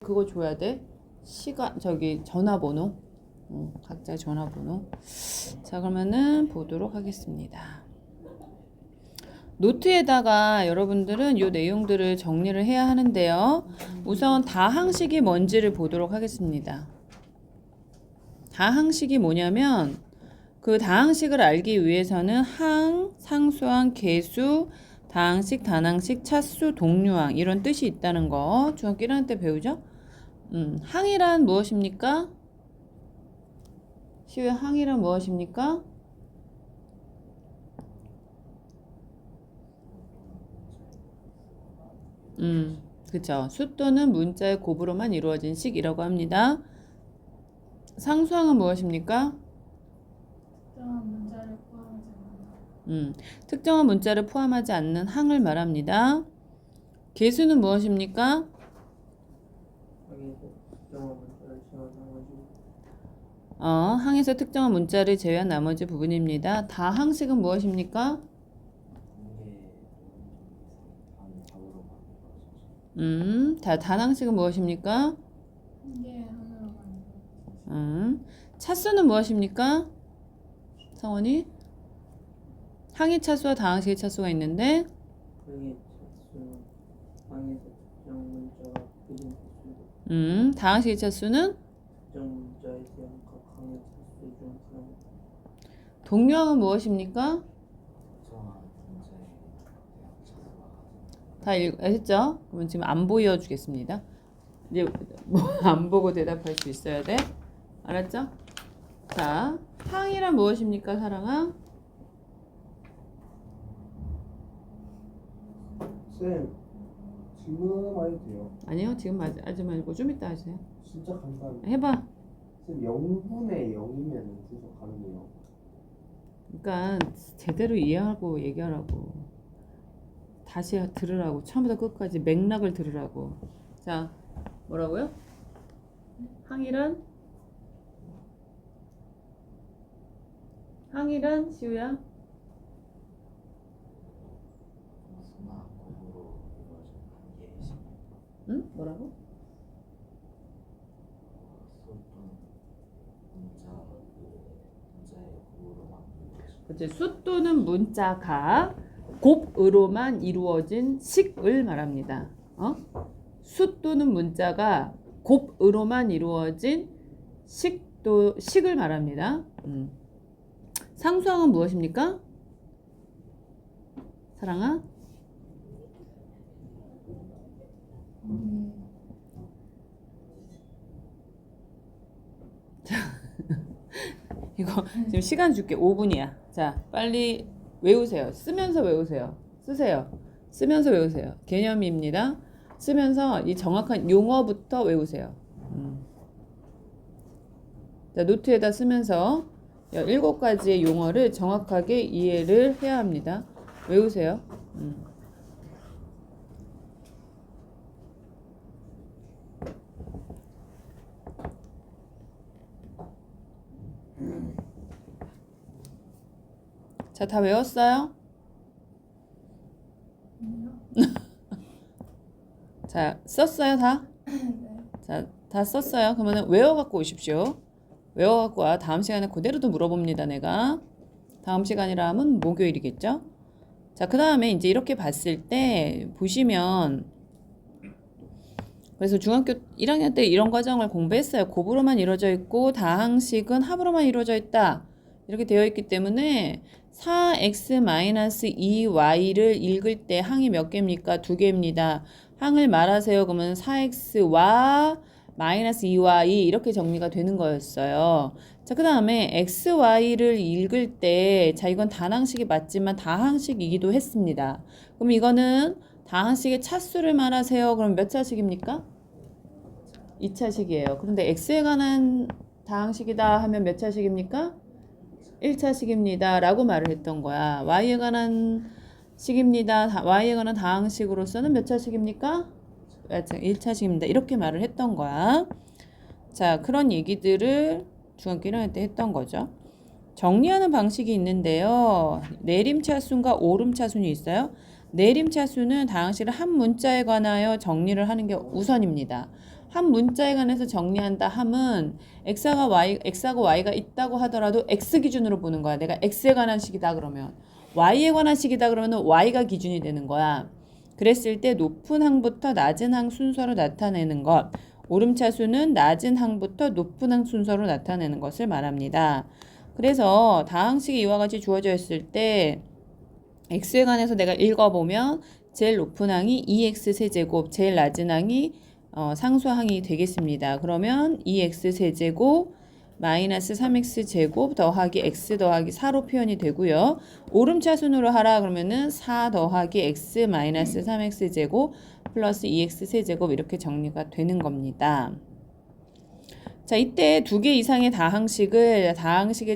그거 줘야 돼. 시간 저기 전화번호. 각자 전화번호. 자, 그러면은 보도록 하겠습니다. 노트에다가 여러분들은 이 내용들을 정리를 해야 하는데요. 우선 다항식이 뭔지를 보도록 하겠습니다. 다항식이 뭐냐면 그 다항식을 알기 위해서는 항, 상수항, 계수, 다항식, 단항식, 차수, 동류항 이런 뜻이 있다는 거 중학교 1학년 때 배우죠? 항이란 무엇입니까? 시우야, 항이란 무엇입니까? 그쵸. 수 또는 문자의 곱으로만 이루어진 식이라고 합니다. 상수항은 무엇입니까? 특정한 문자를 포함하지 않는 항을 말합니다. 계수는 무엇입니까? 항에서 특정한 문자를 제외한 나머지 부분입니다. 다항식은 무엇입니까? 단항식은 무엇입니까? 차수는 무엇입니까? 성원이? 항의 차수와 다항식의 차수가 있는데 다항식의 차수는? 동류항은 무엇입니까? 다 했죠? 그러면 지금 안 보여주겠습니다. 이제 뭐 안 보고 대답할 수 있어야 돼. 알았죠? 자, 항이란 무엇입니까, 사랑아? 쌤, 지금 해도 돼요? 아니요, 지금 하지 말고 좀 이따 하세요. 진짜 감사합니다. 해봐. 쌤, 0분의 0이면 분석 가능해요? 그러니까 제대로 이해하고 얘기하라고. 다시 들으라고. 처음부터 끝까지 맥락을 들으라고. 자, 뭐라고요? 항이란? 항이란 시우야? 응? 뭐라고? 그치, 수 또는 문자가 곱으로만 이루어진 식을 말합니다. 수 또는 문자가 곱으로만 이루어진 식을 말합니다. 상수항은 무엇입니까? 사랑아? 자, 이거 지금 시간 줄게. 5분이야. 자, 빨리 외우세요. 쓰면서 외우세요. 쓰세요. 쓰면서 외우세요. 개념입니다. 쓰면서 이 정확한 용어부터 외우세요. 자, 노트에다 쓰면서 7가지의 용어를 정확하게 이해를 해야 합니다. 외우세요. 자, 다 외웠어요? 자, 썼어요, 다? 자, 다 썼어요. 그러면 외워갖고 오십시오. 외워갖고 와. 다음 시간에 그대로도 물어봅니다, 내가. 다음 시간이라 하면 목요일이겠죠? 자, 그 다음에 이제 이렇게 봤을 때 보시면 그래서 중학교 1학년 때 이런 과정을 공부했어요. 곱으로만 이루어져 있고 다항식은 합으로만 이루어져 있다. 이렇게 되어 있기 때문에 4x-2y를 읽을 때 항이 몇 개입니까? 2개입니다. 항을 말하세요. 그러면 4x와 마이너스 2y 이렇게 정리가 되는 거였어요. 자, 그 다음에 xy를 읽을 때 자, 이건 단항식이 맞지만 다항식이기도 했습니다. 그럼 이거는 다항식의 차수를 말하세요. 그럼 몇 차식입니까? 2차식이에요. 그런데 x에 관한 다항식이다 하면 몇 차식입니까? 1차식입니다. 라고 말을 했던 거야. y에 관한 식입니다. y에 관한 다항식으로서는 몇 차식입니까? 1차식입니다. 이렇게 말을 했던 거야. 자, 그런 얘기들을 중학교 1학년 때 했던 거죠. 정리하는 방식이 있는데요. 내림차순과 오름차순이 있어요. 내림차수는 다항식을 한 문자에 관하여 정리를 하는 게 우선입니다. 한 문자에 관해서 정리한다 함은 x하고 y가 있다고 하더라도 x 기준으로 보는 거야. 내가 x에 관한 식이다 그러면 y에 관한 식이다 그러면 y가 기준이 되는 거야. 그랬을 때 높은 항부터 낮은 항 순서로 나타내는 것. 오름차수는 낮은 항부터 높은 항 순서로 나타내는 것을 말합니다. 그래서 다항식이 이와 같이 주어져 있을 때 x에 관해서 내가 읽어보면 제일 높은 항이 2x 세제곱, 제일 낮은 항이 상수항이 되겠습니다. 그러면 2x 세제곱 마이너스 3x 제곱 더하기 x 더하기 4로 표현이 되고요. 오름차순으로 하라 그러면은 4 더하기 x 마이너스 3x 제곱 플러스 2x 세제곱 이렇게 정리가 되는 겁니다. 자, 이때 두 개 이상의 다항식의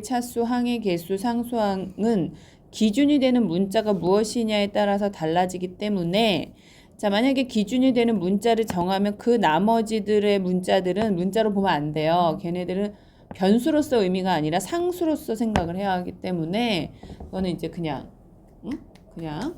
차수, 항의 개수, 상수항은 기준이 되는 문자가 무엇이냐에 따라서 달라지기 때문에 자, 만약에 기준이 되는 문자를 정하면 그 나머지들의 문자들은 문자로 보면 안 돼요. 걔네들은 변수로서 의미가 아니라 상수로서 생각을 해야 하기 때문에 그거는 이제 그냥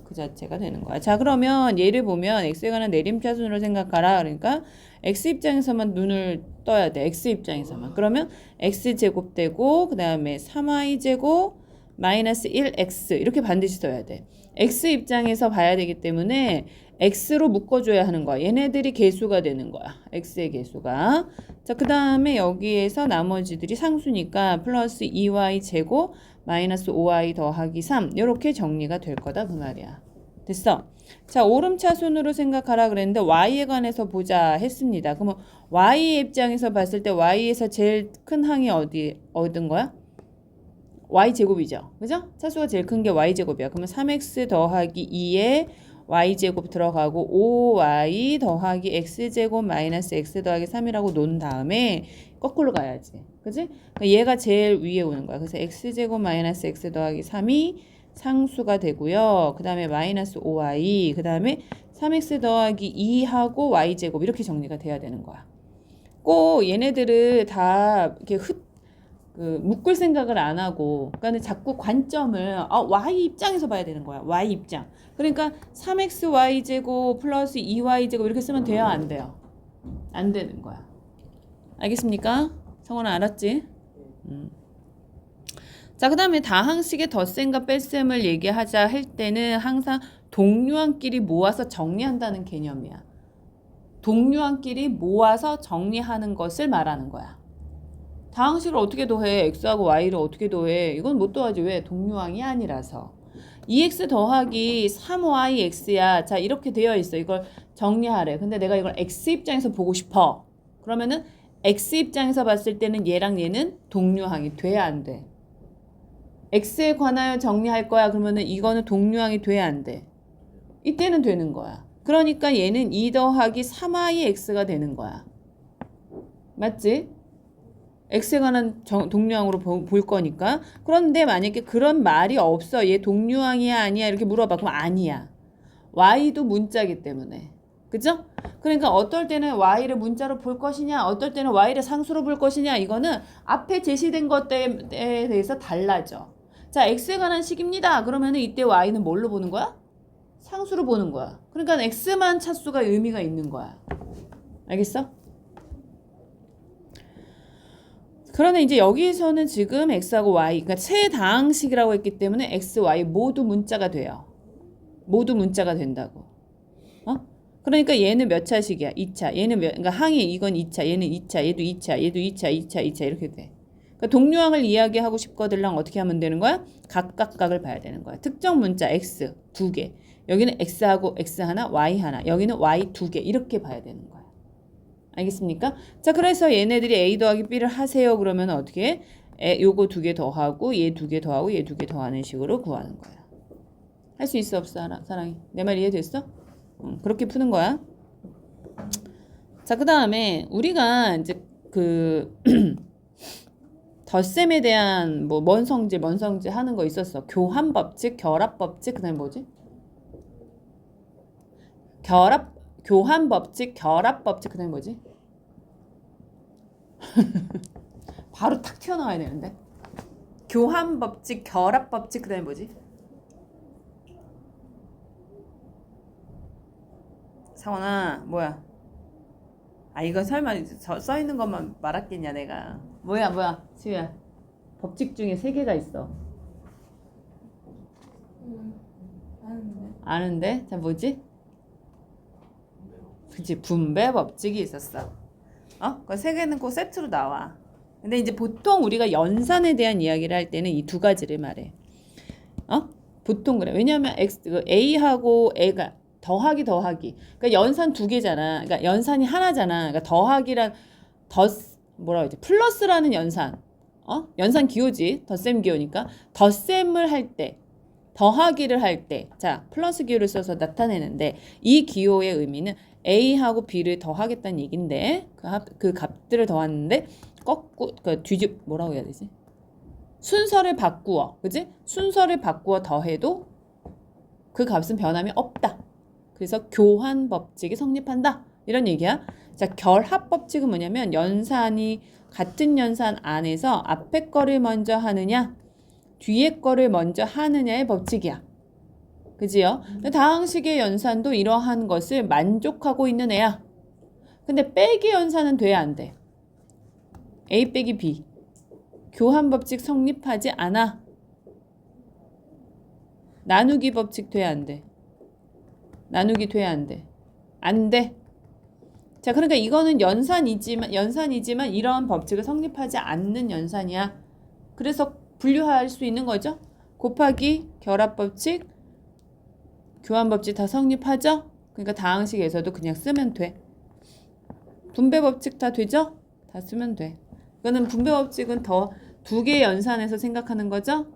그 자체가 되는 거야. 자, 그러면 예를 보면 x에 관한 내림차순으로 생각하라. 그러니까 x 입장에서만 눈을 떠야 돼. x 입장에서만. 그러면 x제곱 되고 그 다음에 3y제곱 마이너스 1x 이렇게 반드시 써야 돼. x 입장에서 봐야 되기 때문에 x로 묶어줘야 하는 거야. 얘네들이 개수가 되는 거야. x의 개수가. 자, 그 다음에 여기에서 나머지들이 상수니까 플러스 2y 제곱 마이너스 5y 더하기 3 이렇게 정리가 될 거다 그 말이야. 됐어? 자, 오름차순으로 생각하라 그랬는데 y에 관해서 보자 했습니다. 그러면 y 입장에서 봤을 때 y에서 제일 큰 항이 얻은 거야? y제곱이죠. 그죠? 차수가 제일 큰 게 y제곱이야. 그러면 3x 더하기 2에 y제곱 들어가고 5y 더하기 x제곱 마이너스 x 더하기 3이라고 놓은 다음에 거꾸로 가야지. 그지? 그러니까 얘가 제일 위에 오는 거야. 그래서 x제곱 마이너스 x 더하기 3이 상수가 되고요. 그 다음에 마이너스 5y 그 다음에 3x 더하기 2하고 y제곱 이렇게 정리가 돼야 되는 거야. 꼭 얘네들을 다 이렇게 묶을 생각을 안 하고 그러니까 자꾸 관점을 y 입장에서 봐야 되는 거야. y 입장. 그러니까 3xy제곱 플러스 2y제곱 이렇게 쓰면 돼요? 안 돼요? 안 되는 거야. 알겠습니까? 성원아 알았지? 자, 그 다음에 다항식의 덧셈과 뺄셈을 얘기하자 할 때는 항상 동류항끼리 모아서 정리한다는 개념이야. 동류항끼리 모아서 정리하는 것을 말하는 거야. 다항식을 어떻게 더해? x하고 y를 어떻게 더해? 이건 못 더하지. 왜? 동류항이 아니라서. 2x 더하기 3yx야. 자, 이렇게 되어 있어. 이걸 정리하래. 근데 내가 이걸 x 입장에서 보고 싶어. 그러면은 x 입장에서 봤을 때는 얘랑 얘는 동류항이 돼야 안 돼. x에 관하여 정리할 거야. 그러면은 이거는 동류항이 돼야 안 돼. 이때는 되는 거야. 그러니까 얘는 2 더하기 3yx가 되는 거야. 맞지? x에 관한 동류항으로 볼 거니까. 그런데 만약에 그런 말이 없어. 얘 동류항이야 아니야 이렇게 물어봐. 그럼 아니야. y도 문자기 때문에. 그죠? 그러니까 어떨 때는 y를 문자로 볼 것이냐 어떨 때는 y를 상수로 볼 것이냐 이거는 앞에 제시된 것에 대해서 달라져. 자, x에 관한 식입니다. 그러면 이때 y는 뭘로 보는 거야? 상수로 보는 거야. 그러니까 x만 차수가 의미가 있는 거야. 알겠어? 그러나 이제 여기에서는 지금 x하고 y, 그러니까 최다항식이라고 했기 때문에 x, y 모두 문자가 돼요. 모두 문자가 된다고. 그러니까 얘는 몇 차식이야? 2차. 얘는 그러니까 항이 이건 2차, 얘는 2차, 얘도 2차, 얘도 2차, 2차, 2차 이렇게 돼. 그러니까 동류항을 이야기하고 싶거들랑 어떻게 하면 되는 거야? 각각각을 봐야 되는 거야. 특정 문자 x 두 개. 여기는 x하고 x 하나, y 하나. 여기는 y 두 개. 이렇게 봐야 되는 거야. 알겠습니까? 자, 그래서 얘네들이 a 더하기 b를 하세요. 그러면 어떻게 해? 요거 두 개 더하고 얘 두 개 더하고 얘 두 개 더하는 식으로 구하는 거야. 할 수 있어 없어? 사랑이? 내 말 이해됐어? 그렇게 푸는 거야. 자, 그 다음에 우리가 이제 그 덧셈에 대한 뭐 뭔 성질 하는 거 있었어. 교환법칙, 결합법칙, 그 다음에 뭐지? 교환법칙, 결합법칙, 그 다음에 뭐지? 바로 탁 튀어나와야 되는데. 교환법칙, 결합법칙, 그 다음에 뭐지? 상원아, 뭐야? 아 이거 설마 써 있는 것만 말았겠냐 내가. 뭐야 지우야. 법칙 중에 3개가 있어. 아는데. 아는데? 자 뭐지? 그치 분배 법칙이 있었어. 그 3개는 꼭 세트로 나와. 근데 이제 보통 우리가 연산에 대한 이야기를 할 때는 이 2가지를 말해. 보통 그래. 왜냐하면 A하고 A가 더하기. 그러니까 연산 2개잖아. 그러니까 연산이 하나잖아. 그러니까 더하기란 뭐라 그러지? 플러스라는 연산. 연산 기호지. 덧셈 기호니까 덧셈을 할 때, 더하기를 할 때, 자 플러스 기호를 써서 나타내는데 이 기호의 의미는 A하고 B를 더하겠다는 얘긴데 그 값들을 더하는데 뭐라고 해야 되지? 순서를 바꾸어, 그지? 순서를 바꾸어 더해도 그 값은 변함이 없다. 그래서 교환 법칙이 성립한다. 이런 얘기야. 자, 결합 법칙은 뭐냐면 같은 연산 안에서 앞에 거를 먼저 하느냐, 뒤에 거를 먼저 하느냐의 법칙이야. 그지요? 다항식의 연산도 이러한 것을 만족하고 있는 애야. 근데 빼기 연산은 돼야 안 돼. A 빼기 B. 교환 법칙 성립하지 않아. 나누기 법칙 돼야 안 돼. 나누기 돼야 안 돼. 안 돼. 자, 그러니까 이거는 연산이지만 이러한 법칙을 성립하지 않는 연산이야. 그래서 분류할 수 있는 거죠. 곱하기, 결합 법칙, 교환 법칙 다 성립하죠. 그러니까 다항식에서도 그냥 쓰면 돼. 분배 법칙 다 되죠? 다 쓰면 돼. 이거는 분배 법칙은 2개 연산에서 생각하는 거죠.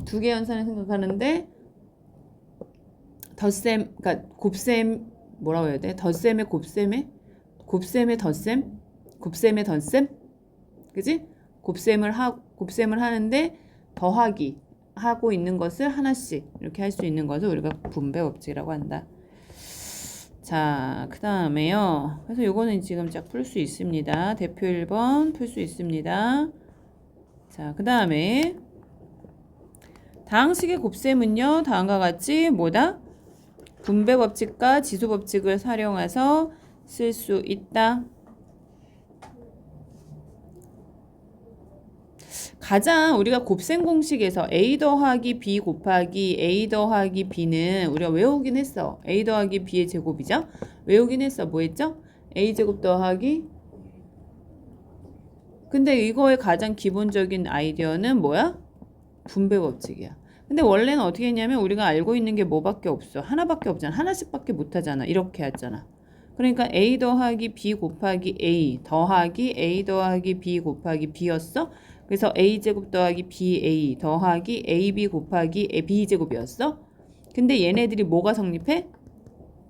2개 연산을 생각하는데 덧셈, 그러니까 곱셈 뭐라고 해야 돼? 덧셈의 곱셈의 덧셈, 곱셈의 덧셈, 그지? 곱셈을 하는데 더하기 하고 있는 것을 하나씩 이렇게 할 수 있는 것을 우리가 분배 법칙이라고 한다. 자, 그 다음에요. 그래서 요거는 지금 쫙 풀 수 있습니다. 대표 1번 풀 수 있습니다. 자, 그 다음에 다항식의 곱셈은요, 다음과 같이 뭐다? 분배 법칙과 지수 법칙을 활용해서 쓸 수 있다. 가장 우리가 곱셈 공식에서 A 더하기 B 곱하기 A 더하기 B는 우리가 외우긴 했어. A 더하기 B의 제곱이죠? 외우긴 했어. 뭐 했죠? A 제곱 더하기. 근데 이거의 가장 기본적인 아이디어는 뭐야? 분배 법칙이야. 근데 원래는 어떻게 했냐면 우리가 알고 있는 게 뭐밖에 없어. 하나밖에 없잖아. 하나씩밖에 못하잖아. 이렇게 했잖아. 그러니까 A 더하기 B 곱하기 A 더하기 A 더하기 B 곱하기 B였어. 그래서 A제곱 더하기 BA 더하기 AB 곱하기 B제곱이었어. 근데 얘네들이 뭐가 성립해?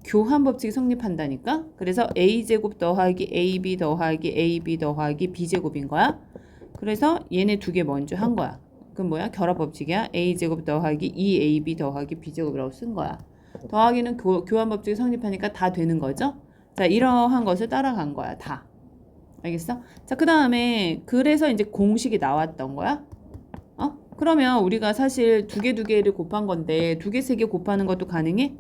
교환 법칙이 성립한다니까. 그래서 A제곱 더하기 AB 더하기 AB 더하기 B제곱인 거야. 그래서 얘네 2개 먼저 한 거야. 그럼 뭐야? 결합 법칙이야. A제곱 더하기 2AB 더하기 B제곱이라고 쓴 거야. 더하기는 교환 법칙이 성립하니까 다 되는 거죠. 자, 이러한 것을 따라간 거야. 다. 알겠어? 자, 그 다음에 그래서 이제 공식이 나왔던 거야. 그러면 우리가 사실 2개를 곱한 건데 2개, 3개 곱하는 것도 가능해?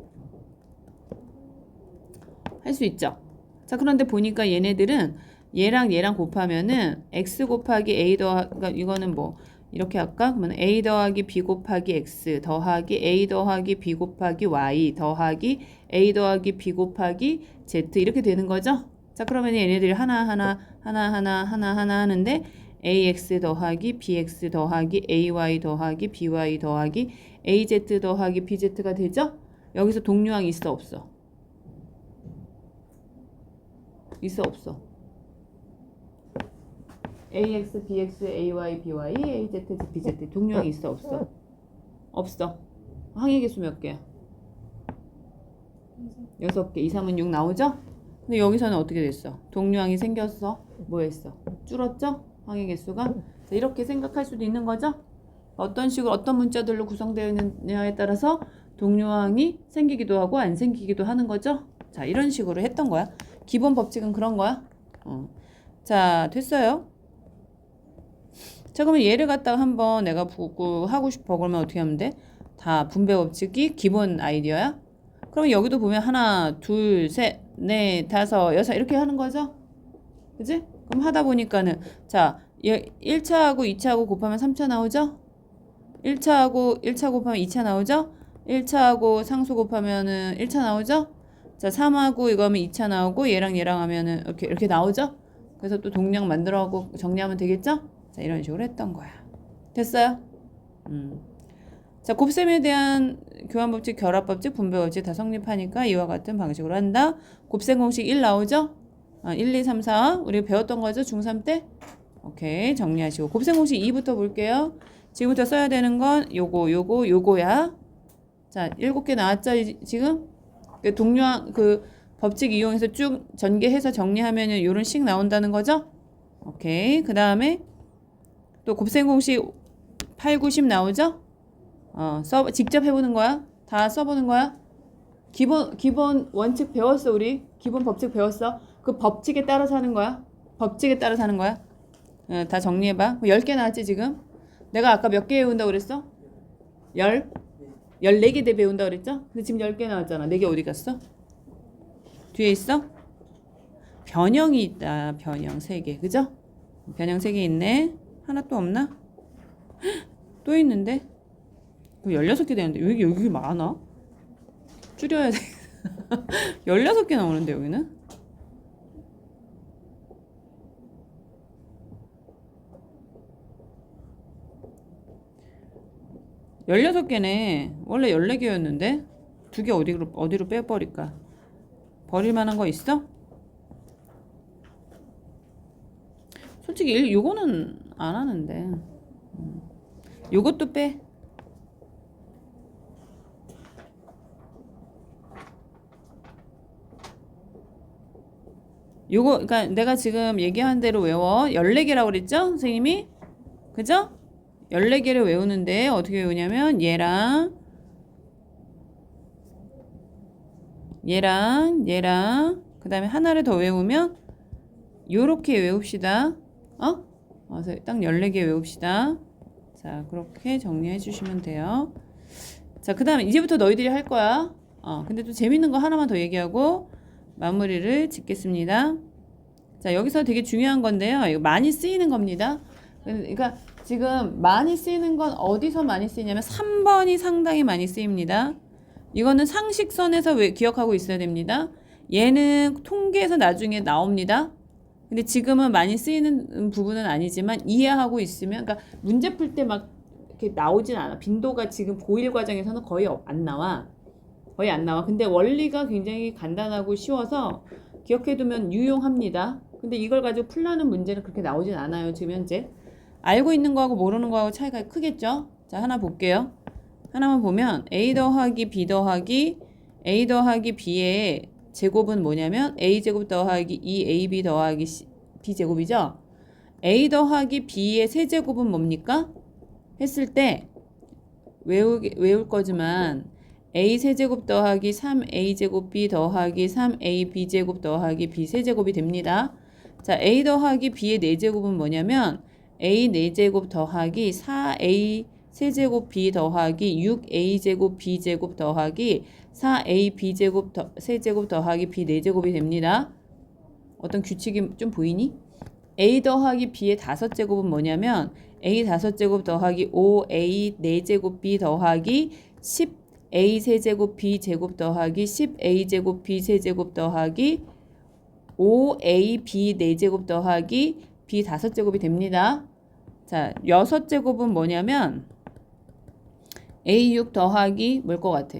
할 수 있죠. 자, 그런데 보니까 얘네들은 얘랑 곱하면은 x 곱하기 a 그러니까 이거는 뭐 이렇게 할까? 그러면 a 더하기 b 곱하기 x 더하기 a 더하기 b 곱하기 y 더하기 a 더하기 b 곱하기 z 이렇게 되는 거죠. 자, 그러면 얘네들이 하나 하는데 ax 더하기 bx 더하기 ay 더하기 by 더하기 az 더하기 bz가 되죠? 여기서 동류항이 있어 없어? 있어 없어? ax, bx, ay, by, az, bz 동류항이 있어 없어? 없어. 항의 개수 몇 개야? 6개. 2, 3은 6 나오죠? 근데 여기서는 어떻게 됐어? 동류항이 생겼어? 뭐 했어? 줄었죠? 항의 개수가? 자, 이렇게 생각할 수도 있는 거죠? 어떤 식으로 어떤 문자들로 구성되어 있느냐에 따라서 동류항이 생기기도 하고 안 생기기도 하는 거죠? 자, 이런 식으로 했던 거야. 기본 법칙은 그런 거야. 자, 됐어요. 자, 그러면 얘를 갖다가 한번 내가 보고 하고 싶어. 그러면 어떻게 하면 돼? 다 분배 법칙이 기본 아이디어야. 그럼 여기도 보면 하나, 둘, 셋, 넷, 다섯, 여섯 이렇게 하는 거죠? 그지? 그럼 하다 보니까는 자 1차하고 2차하고 곱하면 3차 나오죠? 1차 곱하면 2차 나오죠? 1차하고 상수 곱하면은 1차 나오죠? 자 3하고 이거 하면 2차 나오고 얘랑 하면은 이렇게 나오죠? 그래서 또 동량 만들어가고 정리하면 되겠죠? 자 이런 식으로 했던 거야. 됐어요? 자 곱셈에 대한 교환법칙, 결합법칙, 분배법칙 다 성립하니까 이와 같은 방식으로 한다. 곱셈 공식 1 나오죠? 1, 2, 3, 4 우리가 배웠던 거죠? 중3 때? 오케이 정리하시고 곱셈 공식 2부터 볼게요. 지금부터 써야 되는 건 요거야. 자 7개 나왔죠 지금? 그 동료항 그 법칙 이용해서 쭉 전개해서 정리하면은 요런 식 나온다는 거죠? 오케이 그 다음에 또 곱셈 공식 8, 9, 10 나오죠? 직접 해보는 거야? 다 써보는 거야? 기본 원칙 배웠어 우리? 기본 법칙 배웠어? 그 법칙에 따라서 하는 거야? 법칙에 따라서 하는 거야? 다 정리해봐. 10개 나왔지 지금? 내가 아까 몇 개 배운다고 그랬어? 14개 대 배운다고 그랬죠? 근데 지금 10개 나왔잖아. 4개 어디 갔어? 뒤에 있어? 변형이 있다. 변형 3개. 그죠? 변형 3개 있네. 하나 또 없나? 또 있는데? 16개 되는데 왜 여기 많아? 줄여야 돼. 16개 나오는데 여기는? 열여섯 개네. 원래 14개였는데 2개 어디로 빼버릴까? 버릴 만한 거 있어? 솔직히 요거는 안 하는데 요것도 빼. 요거 그러니까 내가 지금 얘기한 대로 외워. 14개라고 그랬죠? 선생님이? 그죠? 14개를 외우는데 어떻게 외우냐면 얘랑 그 다음에 하나를 더 외우면 요렇게 외웁시다. 딱 14개 외웁시다. 자 그렇게 정리해 주시면 돼요. 자 그 다음에 이제부터 너희들이 할 거야. 근데 또 재밌는 거 하나만 더 얘기하고 마무리를 짓겠습니다. 자 여기서 되게 중요한 건데요. 이거 많이 쓰이는 겁니다. 그러니까 지금 많이 쓰이는 건 어디서 많이 쓰이냐면 3번이 상당히 많이 쓰입니다. 이거는 상식선에서 기억하고 있어야 됩니다. 얘는 통계에서 나중에 나옵니다. 근데 지금은 많이 쓰이는 부분은 아니지만 이해하고 있으면 그러니까 문제 풀 때 막 이렇게 나오진 않아. 빈도가 지금 고1 과정에서는 거의 안 나와. 근데 원리가 굉장히 간단하고 쉬워서 기억해두면 유용합니다. 근데 이걸 가지고 풀라는 문제는 그렇게 나오진 않아요. 지금 현재. 알고 있는 거하고 모르는 거하고 차이가 크겠죠? 자, 하나 볼게요. 하나만 보면 a 더하기 b 더하기 a 더하기 b의 제곱은 뭐냐면 a제곱 더하기 2ab 더하기 b제곱이죠? a 더하기 b의 세제곱은 뭡니까? 했을 때 외울 거지만 a 세제곱 더하기 3a제곱 b 더하기 3ab제곱 더하기 b 세제곱이 됩니다. 자, a 더하기 b의 4제곱은 뭐냐면 a 4제곱 더하기 4a 세제곱 b 더하기 6a제곱 b제곱 더하기 4ab 세제곱 더하기 b 4제곱이 됩니다. 어떤 규칙이 좀 보이니? a 더하기 b의 5제곱은 뭐냐면 a 5제곱 더하기 5a 4제곱 b 더하기 10a 세제곱 b 제곱 더하기 10a 제곱 b 세제곱 더하기 5a b 4제곱 더하기 b 5제곱이 됩니다. 자, 6제곱은 뭐냐면 a6 더하기 뭘 것 같아?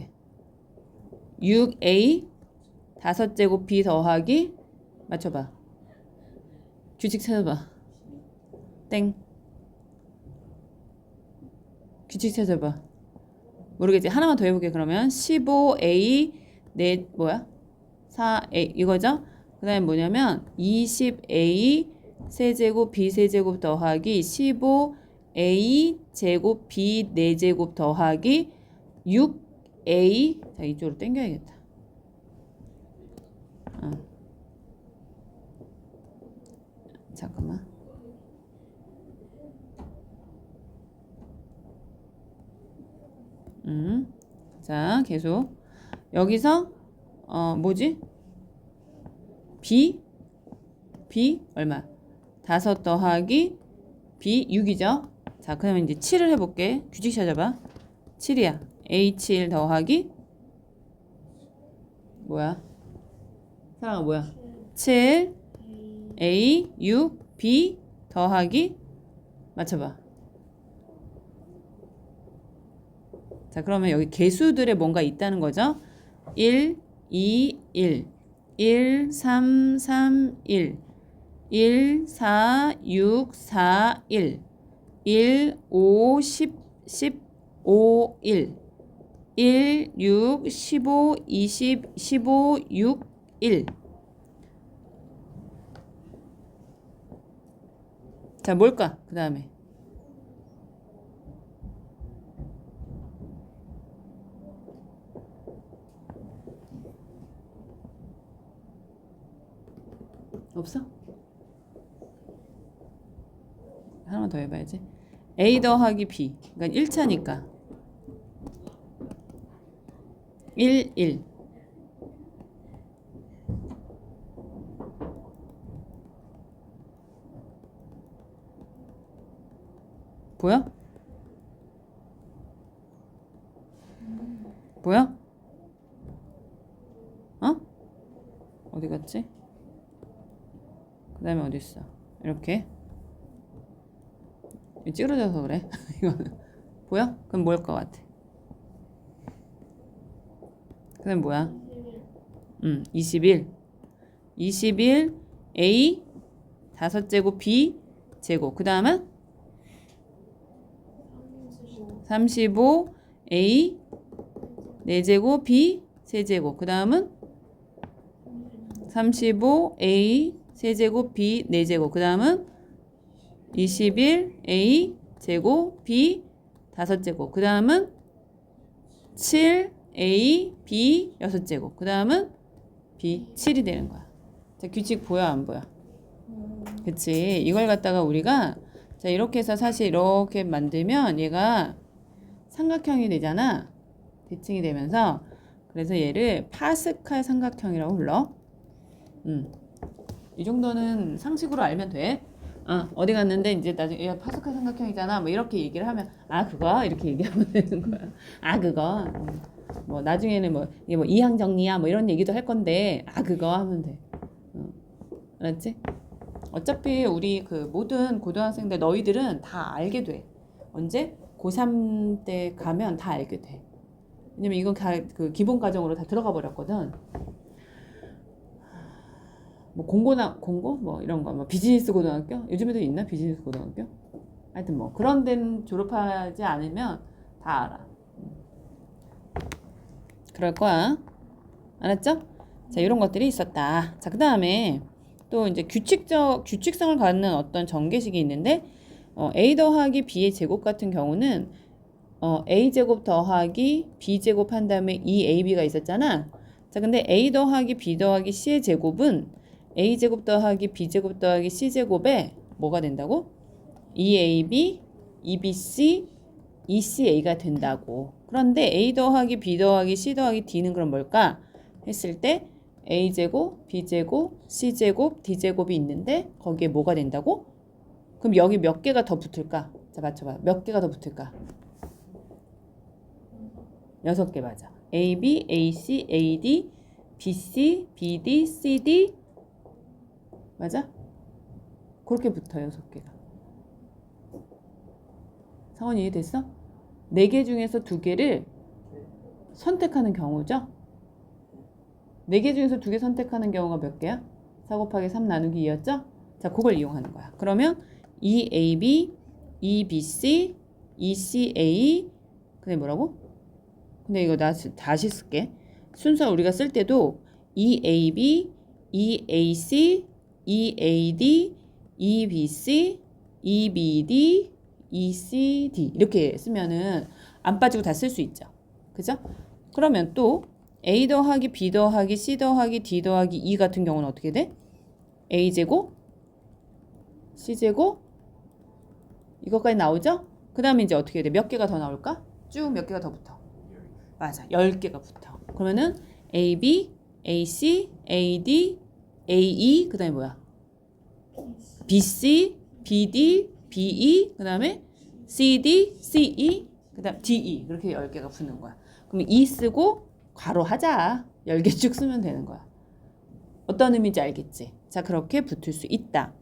6a 5제곱 b 더하기 맞춰봐. 규칙 찾아봐. 땡. 규칙 찾아봐. 모르겠지? 하나만 더 해볼게. 그러면 15a 4a 이거죠? 그 다음에 뭐냐면 20a 세제곱 b 세제곱 더하기 15a 제곱 b 4제곱 더하기 6a 자 이쪽으로 당겨야겠다. 잠깐만. 자 계속 여기서 뭐지? b B 얼마? 5 더하기 B 6이죠. 자, 그러면 이제 7을 해볼게. 규칙 찾아봐. 7이야. A7 더하기 뭐야? 사랑아 뭐야? 7 A 6 B 더하기 맞춰봐. 자, 그러면 여기 개수들에 뭔가 있다는 거죠. 1 2 1 1 3 3 1 1 4 6 4 1 1 5 10 10 5 1 1 6 15 20 15 6 1 자, 뭘까? 그 다음에 없어? 하나만 더 해봐야지. A 더하기 B 그러니까 1차니까 1 1 보여? 보여? 어? 어디 갔지? 그 다음에 어디 있어? 이렇게 찌그러져서 그래. 이거는 보여? 그럼 뭐일 것 같아? 그 다음에 뭐야? 21 21 A 5제곱 B 제곱 그 다음은 35 A 4제곱 B 세제곱 그 다음은 35 A 세제곱 B 4제곱 그 다음은 21 A 제곱 B 5제곱 그 다음은 7 A B 6제곱 그 다음은 B 7이 되는 거야. 자, 규칙 보여 안 보여? 그치. 이걸 갖다가 우리가 자 이렇게 해서 사실 이렇게 만들면 얘가 삼각형이 되잖아. 대칭이 되면서 그래서 얘를 파스칼 삼각형이라고 불러. 이 정도는 상식으로 알면 돼. 어디 갔는데 이제 나중에 얘가 파스칼 삼각형이잖아. 뭐 이렇게 얘기를 하면 그거 이렇게 얘기하면 되는 거야. 그거 뭐 나중에는 뭐 이게 뭐 이항 정리야 뭐 이런 얘기도 할 건데 그거 하면 돼. 알았지? 어차피 우리 그 모든 고등학생들 너희들은 다 알게 돼. 언제? 고3 때 가면 다 알게 돼. 왜냐면 이건 다 그 기본 과정으로 다 들어가 버렸거든. 뭐 공고 뭐 이런 거 뭐 비즈니스 고등학교 요즘에도 있나 비즈니스 고등학교? 하여튼 뭐 그런 데는 졸업하지 않으면 다 알아. 그럴 거야. 알았죠? 자, 이런 것들이 있었다. 자, 그 다음에 또 이제 규칙성을 갖는 어떤 전개식이 있는데 A 더하기 B의 제곱 같은 경우는 A 제곱 더하기 B 제곱 한 다음에 2AB가 있었잖아. 자, 근데 A 더하기 B 더하기 C의 제곱은 A 제곱 더하기 B 제곱 더하기 C 제곱에 뭐가 된다고? 2AB, 2BC, 2CA가 된다고. 그런데 A 더하기 B 더하기 C 더하기 D는 그럼 뭘까? 했을 때 A 제곱, B 제곱, C 제곱, D 제곱이 있는데 거기에 뭐가 된다고? 그럼 여기 몇 개가 더 붙을까? 자, 맞춰봐. 몇 개가 더 붙을까? 6개 맞아. AB, AC, AD, BC, BD, CD 맞아? 그렇게 붙어 6개가. 상원이 이해됐어? 4개 중에서 2개를 선택하는 경우죠? 4개 중에서 2개 선택하는 경우가 몇 개야? 4 곱하기 3 나누기 2였죠? 자, 그걸 이용하는 거야. 그러면 2AB, 2BC, 2CA 근데 뭐라고? 근데 이거 나 다시 쓸게. 순서 우리가 쓸 때도 2AB, 2AC, 2AD, 2BC, 2BD, 2CD 이렇게 쓰면은 안 빠지고 다 쓸 수 있죠. 그죠? 그러면 또 A 더하기 B 더하기 C 더하기 D 더하기 E 같은 경우는 어떻게 돼? A제곱, C제곱 이것까지 나오죠? 그 다음에 이제 어떻게 돼? 몇 개가 더 나올까? 쭉 몇 개가 더 붙어. 맞아. 10개가 붙어. 그러면은 AB, AC, AD, AE 그 다음에 뭐야? BC, BD, BE, 그 다음에 CD, CE, 그 다음 DE 이렇게 10개가 붙는 거야. 그럼 E 쓰고 괄호 하자. 10개 쭉 쓰면 되는 거야. 어떤 의미인지 알겠지? 자, 그렇게 붙을 수 있다.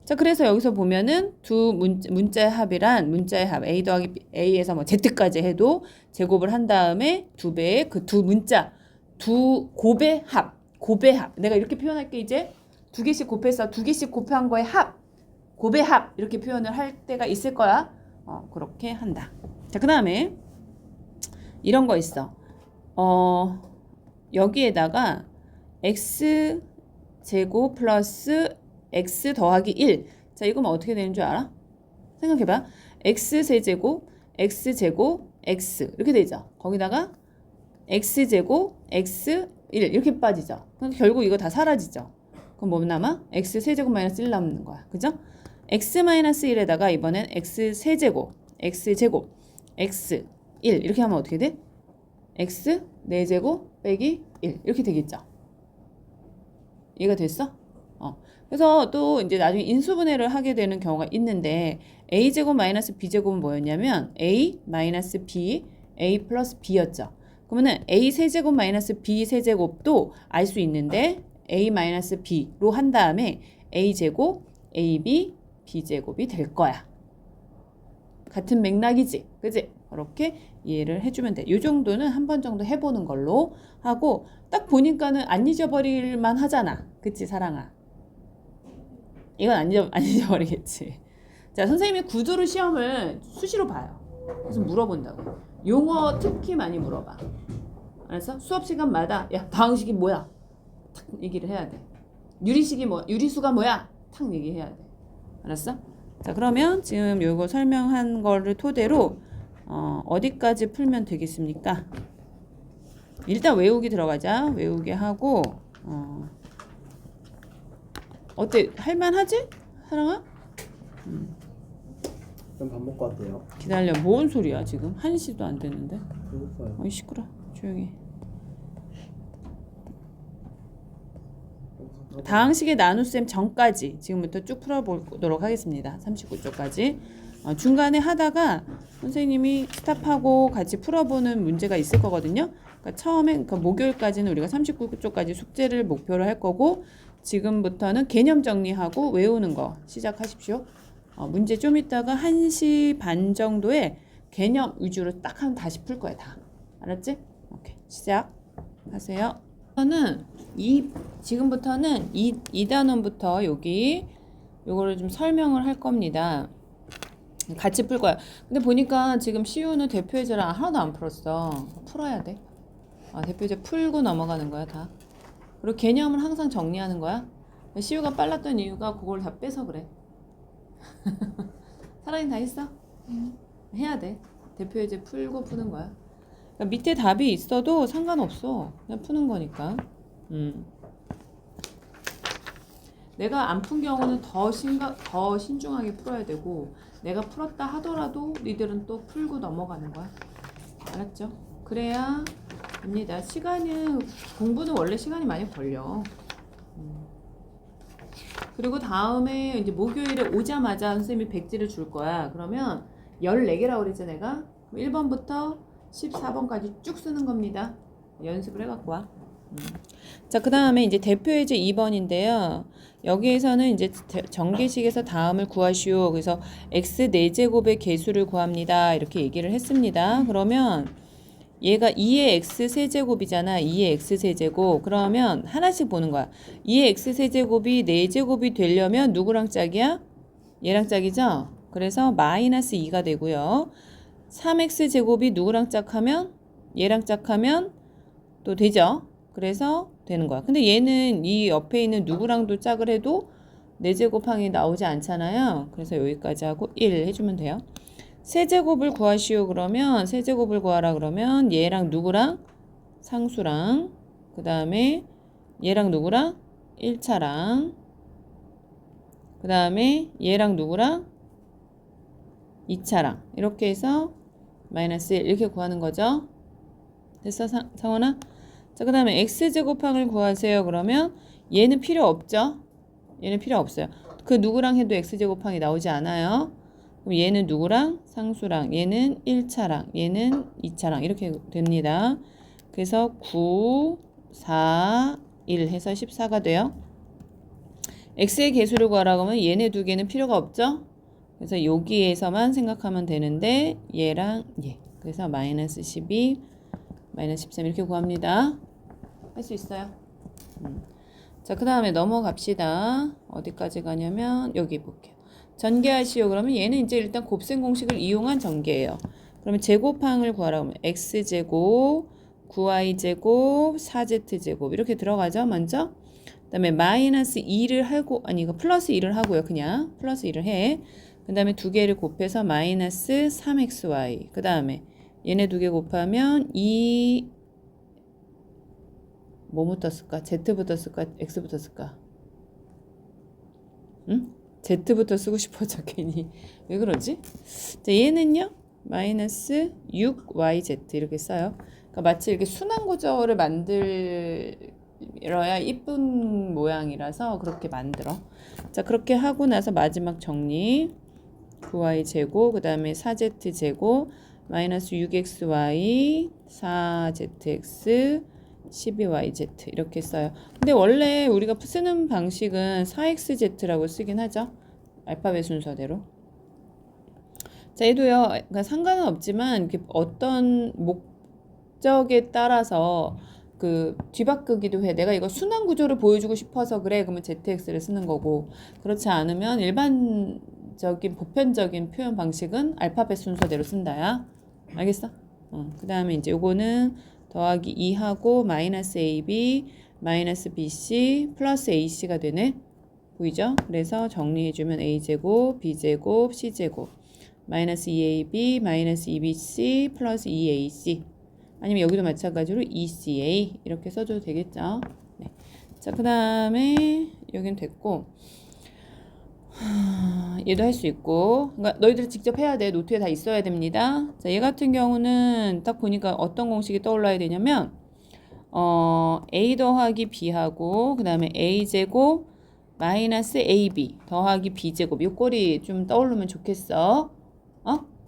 자, 그래서 여기서 보면은 두 문자의 합이란 문자의 합 A 더하기 A에서 뭐 Z까지 해도 제곱을 한 다음에 두 배의 그 두 문자 두 곱의 합, 곱의 합. 내가 이렇게 표현할게. 이제 두 개씩 곱해서 두 개씩 곱한 거의 합, 곱의 합 이렇게 표현을 할 때가 있을 거야. 그렇게 한다. 자, 그 다음에 이런 거 있어. 여기에다가 x 제곱 플러스 x 더하기 1. 자, 이거면 어떻게 되는 줄 알아? 생각해봐. x 세제곱, x 제곱, x 이렇게 되죠. 거기다가 x 제곱, x 1 이렇게 빠지죠. 그럼 결국 이거 다 사라지죠. 그럼 뭐 남아? x 세제곱 마이너스 1 남는 거야. 그죠? x 마이너스 1에다가 이번엔 x 세제곱, x 제곱, x 1 이렇게 하면 어떻게 돼? x 4제곱 빼기 1 이렇게 되겠죠. 이해가 됐어? 그래서 또 이제 나중에 인수분해를 하게 되는 경우가 있는데 a제곱 마이너스 b제곱은 뭐였냐면 a 마이너스 b, a 플러스 b였죠. 그러면은 a 세제곱 마이너스 b 세제곱도 알 수 있는데 a 마이너스 b로 한 다음에 a 제곱, ab, b제곱이 될 거야. 같은 맥락이지, 그지? 그렇게 이해를 해주면 돼. 이 정도는 한 번 정도 해보는 걸로 하고 딱 보니까는 안 잊어버릴만 하잖아, 그치 사랑아? 이건 안 잊어버리겠지. 자, 선생님이 구두로 시험을 수시로 봐요. 그래서 물어본다고. 용어 특히 많이 물어봐. 알았어? 수업 시간마다 야, 방식이 뭐야? 탁 얘기를 해야 돼. 유리식이 뭐, 유리수가 뭐야? 탁 얘기해야 돼. 알았어? 자, 그러면 지금 요거 설명한 거를 토대로 어디까지 풀면 되겠습니까? 일단 외우기 들어가자. 외우기 하고 어때? 할만하지? 사랑아? 좀 밥 먹고 왔대요. 기다려. 뭔 소리야 지금? 1시도 안 됐는데. 배고파요. 어이 시끄러. 조용히. 다항식의 나눗셈 전까지 지금부터 쭉 풀어보도록 하겠습니다. 39쪽까지. 중간에 하다가 선생님이 스탑하고 같이 풀어보는 문제가 있을 거거든요. 그러니까 처음에 그러니까 목요일까지는 우리가 39쪽까지 숙제를 목표로 할 거고 지금부터는 개념 정리하고 외우는 거 시작하십시오. 문제 좀 이따가 1시 반 정도에 개념 위주로 딱 한 다시 풀 거야 다. 알았지? 오케이. 시작하세요. 지금부터는 이 단원부터 여기 요거를 좀 설명을 할 겁니다. 같이 풀 거야. 근데 보니까 지금 시우는 대표예제를 하나도 안 풀었어. 풀어야 돼. 대표예제 풀고 넘어가는 거야 다. 그리고 개념을 항상 정리하는 거야. 시우가 빨랐던 이유가 그걸 다 빼서 그래. 사랑이 다 했어? 해야 돼. 대표예제 풀고 푸는 거야. 그러니까 밑에 답이 있어도 상관없어. 그냥 푸는 거니까. 내가 안 푼 경우는 더 신중하게 풀어야 되고 내가 풀었다 하더라도 니들은 또 풀고 넘어가는 거야. 알았죠? 그래야 됩니다. 공부는 원래 시간이 많이 걸려. 그리고 다음에 이제 목요일에 오자마자 선생님이 백지를 줄 거야. 그러면 14개라고 그랬죠 내가? 1번부터 14번까지 쭉 쓰는 겁니다. 연습을 해갖고 와. 자, 그 다음에 이제 대표예제 2번인데요. 여기에서는 이제 정계식에서 다음을 구하시오. 그래서 x 4제곱의 개수를 구합니다. 이렇게 얘기를 했습니다. 그러면 얘가 2의 x 세제곱이잖아. 2의 x 세제곱. 그러면 하나씩 보는 거야. 2의 x 세제곱이 4제곱이 되려면 누구랑 짝이야? 얘랑 짝이죠? 그래서 마이너스 2가 되고요. 3x 제곱이 누구랑 짝하면? 얘랑 짝하면 또 되죠? 그래서 되는 거야. 근데 얘는 이 옆에 있는 누구랑도 짝을 해도 4제곱항이 나오지 않잖아요. 그래서 여기까지 하고 1 해주면 돼요. 세제곱을 구하시오. 그러면 세제곱을 구하라 그러면 얘랑 누구랑? 상수랑 그 다음에 얘랑 누구랑? 1차랑 그 다음에 얘랑 누구랑? 2차랑 이렇게 해서 마이너스 1 이렇게 구하는 거죠. 됐어 상원아? 자, 그 다음에 x제곱항을 구하세요. 그러면 얘는 필요 없죠? 얘는 필요 없어요. 그 누구랑 해도 x제곱항이 나오지 않아요. 그럼 얘는 누구랑? 상수랑, 얘는 1차랑, 얘는 2차랑 이렇게 됩니다. 그래서 9, 4, 1 해서 14가 돼요. x의 개수를 구하라고 하면 얘네 두 개는 필요가 없죠? 그래서 여기에서만 생각하면 되는데 얘랑 얘. 그래서 마이너스 12, 마이너스 13 이렇게 구합니다. 할 수 있어요. 자, 그 다음에 넘어갑시다. 어디까지 가냐면 여기 볼게요. 전개하시오. 그러면 얘는 이제 일단 곱셈 공식을 이용한 전개예요. 그러면 제곱항을 구하라고 하면 x제곱, 9y제곱, 4z제곱 이렇게 들어가죠. 먼저. 그 다음에 마이너스 2를 하고, 아니 이거 플러스 2를 하고요. 그냥 플러스 2를 해. 그 다음에 두 개를 곱해서 마이너스 3xy. 그 다음에 얘네 두 개 곱하면 2 뭐부터 쓸까? Z부터 쓸까? X부터 쓸까? 응? Z부터 쓰고 싶어져 괜히. 왜 그러지? 자, 얘는요. 마이너스 6YZ 이렇게 써요. 그러니까 마치 이렇게 순환 구조를 만들어야 이쁜 모양이라서 그렇게 만들어. 자, 그렇게 하고 나서 마지막 정리. 9y제곱, 그 다음에 4z제곱, 마이너스 6xy, 4zx, 12yz 이렇게 써요. 근데 원래 우리가 쓰는 방식은 4xz라고 쓰긴 하죠. 알파벳 순서대로. 자, 얘도요. 그러니까 상관은 없지만 어떤 목적에 따라서 그 뒤바꾸기도 해. 내가 이거 순환 구조를 보여주고 싶어서 그래. 그러면 zx를 쓰는 거고. 그렇지 않으면 일반적인 보편적인 표현 방식은 알파벳 순서대로 쓴다야. 알겠어? 그 다음에 이제 요거는 더하기 2하고 마이너스 AB, 마이너스 BC, 플러스 AC가 되네. 보이죠? 그래서 정리해주면 A제곱, B제곱, C제곱, 마이너스 2AB, 마이너스 2BC, 플러스 2AC. 아니면 여기도 마찬가지로 ECA 이렇게 써줘도 되겠죠? 네. 자, 그 다음에 여긴 됐고 얘도 할 수 있고, 그러니까 너희들 직접 해야 돼. 노트에 다 있어야 됩니다. 자, 얘 같은 경우는 딱 보니까 어떤 공식이 떠올라야 되냐면 a 더하기 b하고 그 다음에 a제곱 마이너스 ab 더하기 b제곱 이 꼴이 좀 떠오르면 좋겠어.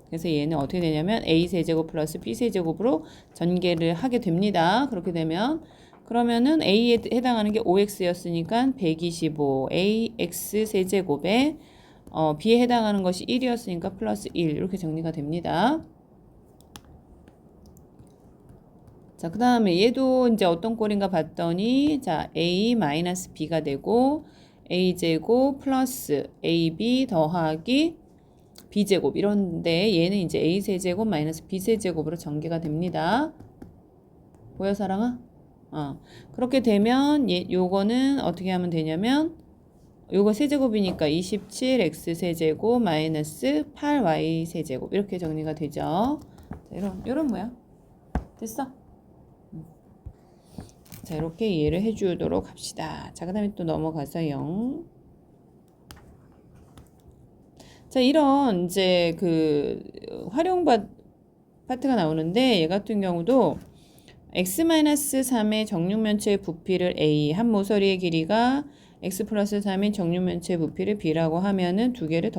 그래서 얘는 어떻게 되냐면 a 세제곱 플러스 b 세제곱으로 전개를 하게 됩니다. 그렇게 되면 그러면은 a에 해당하는 게 5x였으니까 125 ax 세제곱에 b에 해당하는 것이 1이었으니까 플러스 1 이렇게 정리가 됩니다. 자, 그 다음에 얘도 이제 어떤 꼴인가 봤더니 자 a 마이너스 b가 되고 a제곱 플러스 ab 더하기 b제곱 이런데 얘는 이제 a 세제곱 마이너스 b 세제곱으로 전개가 됩니다. 보여 사랑아? 그렇게 되면 요거는 어떻게 하면 되냐면 요거 세제곱이니까 27x 세제곱 마이너스 8y 세제곱 이렇게 정리가 되죠. 자, 이런 모양 됐어? 자, 이렇게 이해를 해주도록 합시다. 자, 그 다음에 또 넘어가서요. 자, 이런 이제 그 활용 파트가 나오는데 얘 같은 경우도 x-3의 정육면체의 부피를 a, 한 모서리의 길이가 x 플러스 3인 정육면체의 부피를 b라고 하면은 두 개를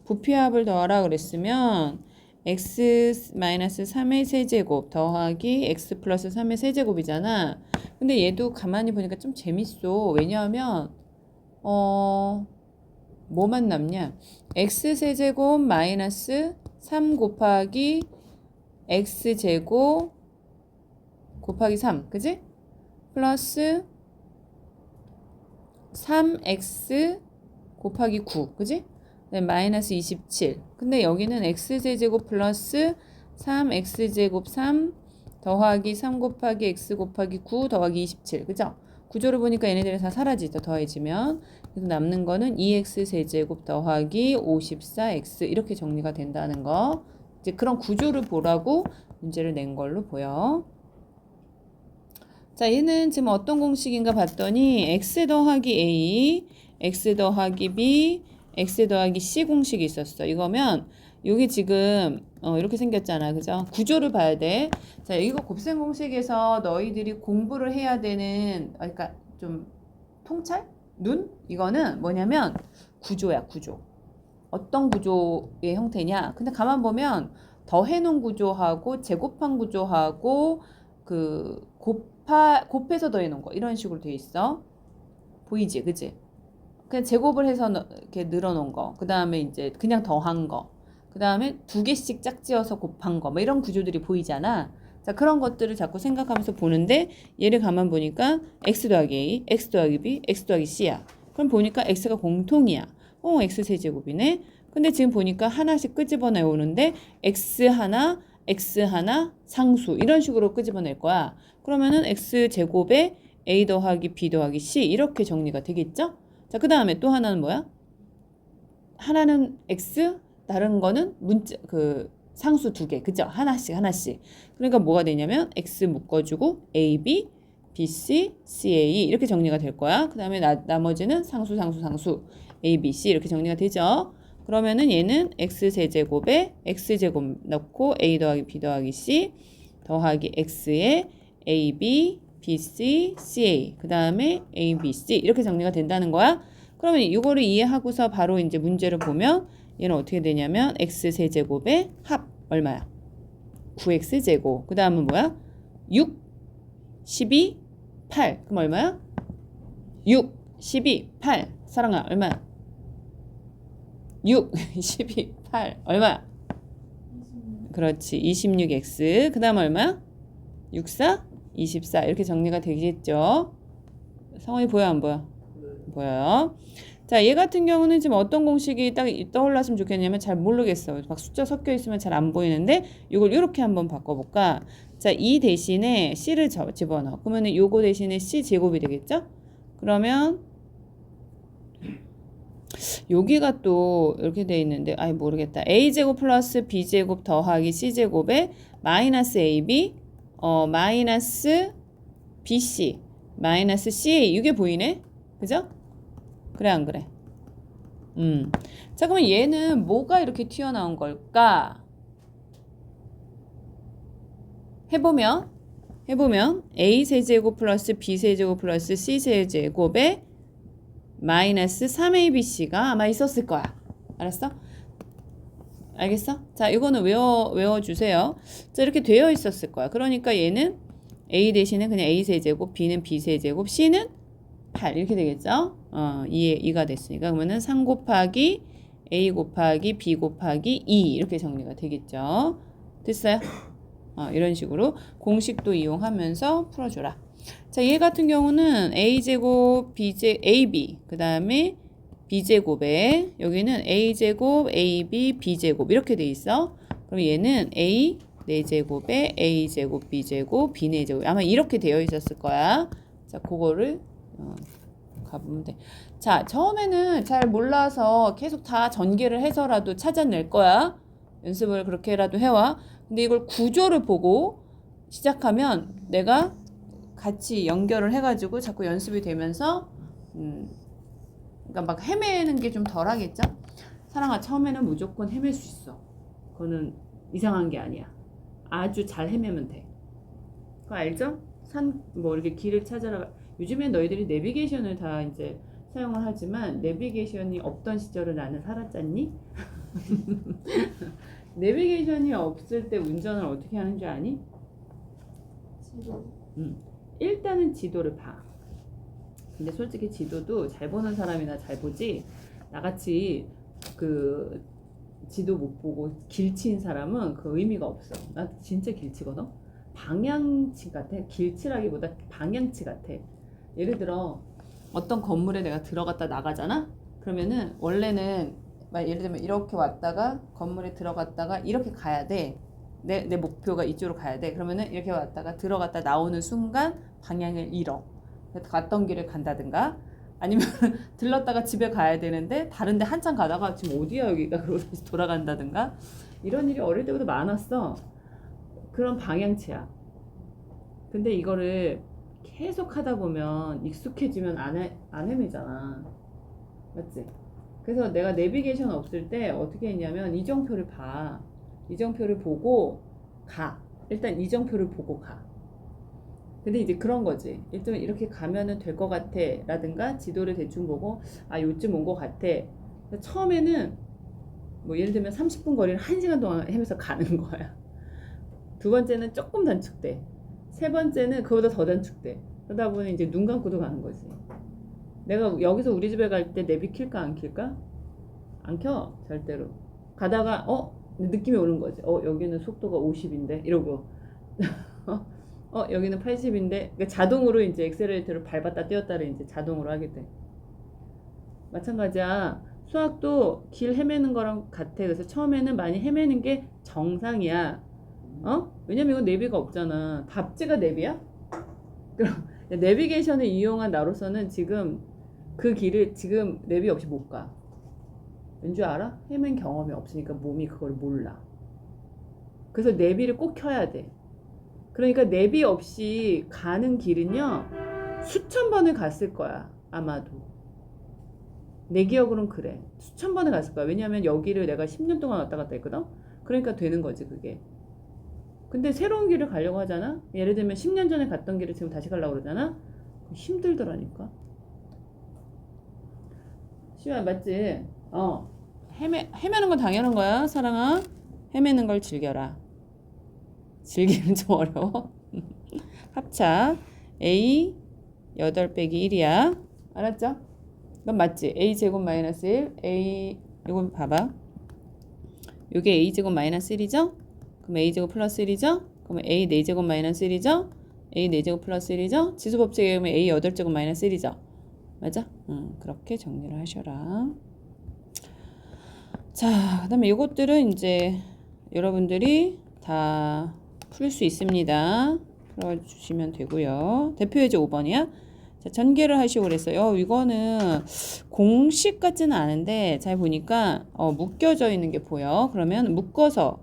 부피합을 더하라 그랬으면 x-3의 세제곱 더하기 x 플러스 3의 세제곱이잖아. 근데 얘도 가만히 보니까 좀 재밌어. 왜냐하면 뭐만 남냐? x세제곱 마이너스 3 곱하기 x제곱 곱하기 3, 그지? 플러스 3x 곱하기 9, 그지? 네, 마이너스 27. 근데 여기는 x세제곱 플러스 3x제곱 3 더하기 3 곱하기 x 곱하기 9 더하기 27, 그죠? 구조를 보니까 얘네들이 다 사라지죠. 더해지면. 그래서 남는 거는 2x 세제곱 더하기 54x 이렇게 정리가 된다는 거. 이제 그런 구조를 보라고 문제를 낸 걸로 보여. 자, 얘는 지금 어떤 공식인가 봤더니 x 더하기 a, x 더하기 b, x 더하기 c 공식이 있었어. 이거면 여기 지금 이렇게 생겼잖아. 그죠? 구조를 봐야 돼. 자, 이거 곱셈 공식에서 너희들이 공부를 해야 되는 그러니까 좀 통찰? 이거는 뭐냐면 구조야, 구조. 어떤 구조의 형태냐? 근데 가만 보면 더해놓은 구조하고 제곱한 구조하고 그 곱해서 더해놓은 거 이런 식으로 돼 있어. 보이지, 그지? 그냥 제곱을 해서 이렇게 늘어놓은 거. 그 다음에 이제 그냥 더한 거. 그 다음에 두 개씩 짝지어서 곱한 거. 뭐 이런 구조들이 보이잖아. 자, 그런 것들을 자꾸 생각하면서 보는데 얘를 가만 보니까 x 더하기 a, x 더하기 b, x 더하기 c야. 그럼 보니까 x가 공통이야. x 세제곱이네. 근데 지금 보니까 하나씩 끄집어내 오는데 x 하나, x 하나, 상수 이런 식으로 끄집어낼 거야. 그러면은 x 제곱에 a 더하기 b 더하기 c 이렇게 정리가 되겠죠? 자, 그 다음에 또 하나는 뭐야? 하나는 x, 다른 거는 상수 두 개, 그죠? 하나씩 하나씩. 그러니까 뭐가 되냐면 x 묶어주고 a, b, b, c, c, a 이렇게 정리가 될 거야. 그 다음에 나머지는 상수, 상수, 상수 a, b, c 이렇게 정리가 되죠. 그러면은 얘는 x 세제곱에 x 제곱 넣고 a 더하기 b 더하기 c 더하기 x에 a, b, b, c, c, a 그 다음에 a, b, c 이렇게 정리가 된다는 거야. 그러면 이거를 이해하고서 바로 이제 문제를 보면 얘는 어떻게 되냐면 x 세제곱에 합 얼마야? 9x 제곱. 그 다음은 뭐야? 6, 12, 8. 그럼 얼마야? 6, 12, 8. 사랑아 얼마야? 6, 12, 8. 얼마야? 26. 그렇지. 26x. 그 다음 얼마야? 6, 4, 24. 이렇게 정리가 되겠죠. 상황이 보여 안 보여? 보여요. 자, 얘 같은 경우는 지금 어떤 공식이 딱 떠올랐으면 좋겠냐면 잘 모르겠어. 막 숫자 섞여 있으면 잘 안 보이는데 이걸 이렇게 한번 바꿔볼까? 자, 이 대신에 c를 집어넣어. 그러면 요거 대신에 c 제곱이 되겠죠? 그러면 여기가 또 이렇게 돼 있는데 아이 모르겠다. a 제곱 플러스 b 제곱 더하기 c 제곱에 마이너스 ab 마이너스 bc 마이너스 ca 이게 보이네? 그죠? 그래 안 그래? 자, 그러면 얘는 뭐가 이렇게 튀어나온 걸까? 해보면 a 세제곱 플러스 b 세제곱 플러스 c 세제곱에 마이너스 3abc가 아마 있었을 거야. 알았어? 알겠어? 자, 이거는 외워주세요. 자, 이렇게 되어 있었을 거야. 그러니까 얘는 a 대신에 그냥 a 세제곱, b는 b 세제곱, c는 8 이렇게 되겠죠? 2가 됐으니까 그러면은 3 곱하기 a 곱하기 b 곱하기 2 이렇게 정리가 되겠죠? 됐어요? 이런 식으로 공식도 이용하면서 풀어줘라. 자, 얘 같은 경우는 a제곱 ab 그 다음에 b제곱에 여기는 a제곱 ab b제곱 이렇게 돼 있어. 그럼 얘는 a 4제곱에 a제곱 b제곱 b 4제곱 아마 이렇게 되어 있었을 거야. 자, 그거를 가보면 돼. 자, 처음에는 잘 몰라서 계속 다 전개를 해서라도 찾아낼 거야. 연습을 그렇게라도 해와. 근데 이걸 구조를 보고 시작하면 내가 같이 연결을 해가지고 자꾸 연습이 되면서 그러니까 막 헤매는 게 좀 덜하겠죠? 사랑아, 처음에는 무조건 헤맬 수 있어. 그거는 이상한 게 아니야. 아주 잘 헤매면 돼. 그거 알죠? 뭐 이렇게 길을 찾아라. 요즘엔 너희들이 내비게이션을 다 이제 사용을 하지만 내비게이션이 없던 시절을 나는 살았잖니? 내비게이션이 없을 때 운전을 어떻게 하는 줄 아니? 지도. 일단은 지도를 봐. 근데 솔직히 지도도 잘 보는 사람이나 잘 보지 나같이 그 지도 못 보고 길치인 사람은 그 의미가 없어. 나 진짜 길치거든? 방향치 같아. 길치라기보다 방향치 같아. 예를 들어 어떤 건물에 내가 들어갔다 나가잖아? 그러면은 원래는 예를 들면 이렇게 왔다가 건물에 들어갔다가 이렇게 가야 돼. 내 목표가 이쪽으로 가야 돼. 그러면은 이렇게 왔다가 들어갔다 나오는 순간 방향을 잃어. 갔던 길을 간다든가 아니면 들렀다가 집에 가야 되는데 다른데 한참 가다가 지금 어디야 여기가 그러고 다시 돌아간다든가 이런 일이 어릴 때부터 많았어. 그런 방향치야. 근데 이거를 계속 하다 보면 익숙해지면 안 헤매잖아. 맞지? 그래서 내가 내비게이션 없을 때 어떻게 했냐면 이정표를 봐. 이정표를 보고 가. 일단 이정표를 보고 가. 근데 이제 그런 거지. 일단 이렇게 가면은 될 것 같아. 라든가 지도를 대충 보고 요쯤 온 것 같아. 처음에는 뭐 예를 들면 30분 거리를 1시간 동안 헤매서 가는 거야. 두 번째는 조금 단축돼. 세 번째는 그보다 더 단축돼. 그러다 보니 이제 눈 감고도 가는 거지. 내가 여기서 우리 집에 갈 때 내비 킬까 안 킬까? 안 켜, 절대로. 가다가 느낌이 오는 거지. 여기는 속도가 50인데 이러고 여기는 80인데 그러니까 자동으로 이제 엑셀레이터를 밟았다 떼었다를 이제 자동으로 하게 돼. 마찬가지야. 수학도 길 헤매는 거랑 같아. 그래서 처음에는 많이 헤매는 게 정상이야. 왜냐면 이건 내비가 없잖아. 답지가 내비야? 그럼 내비게이션을 이용한 나로서는 지금 그 길을 지금 내비 없이 못 가. 왠 줄 알아? 헤맨 경험이 없으니까 몸이 그걸 몰라. 그래서 내비를 꼭 켜야 돼. 그러니까 내비 없이 가는 길은요 수천 번을 갔을 거야. 아마도 내 기억으로는 그래. 수천 번을 갔을 거야. 왜냐하면 여기를 내가 10년 동안 왔다 갔다 했거든. 그러니까 되는 거지 그게. 근데 새로운 길을 가려고 하잖아. 예를 들면 10년 전에 갔던 길을 지금 다시 가려고 그러잖아. 힘들더라니까. 시우야 맞지? 헤매는 건 당연한 거야 사랑아. 헤매는 걸 즐겨라. 즐기면 좀 어려워. 합차 A 8 빼기 1이야. 알았죠? 이건 맞지? A 제곱 마이너스 1 A 이건 봐봐. 요게 A 제곱 마이너스 1이죠? 그럼 A 제곱 플러스 1이죠? 그러면 A 4제곱 마이너스 1이죠? A 4제곱 플러스 1이죠? 지수법칙에 의하면 A 8제곱 마이너스 1이죠? 맞아? 그렇게 정리를 하셔라. 자, 그 다음에 이것들은 이제 여러분들이 다 풀 수 있습니다. 풀어주시면 되고요. 대표 예제 5번이야. 자, 전개를 하시고 그랬어요. 이거는 공식 같지는 않은데 잘 보니까 묶여져 있는 게 보여. 그러면 묶어서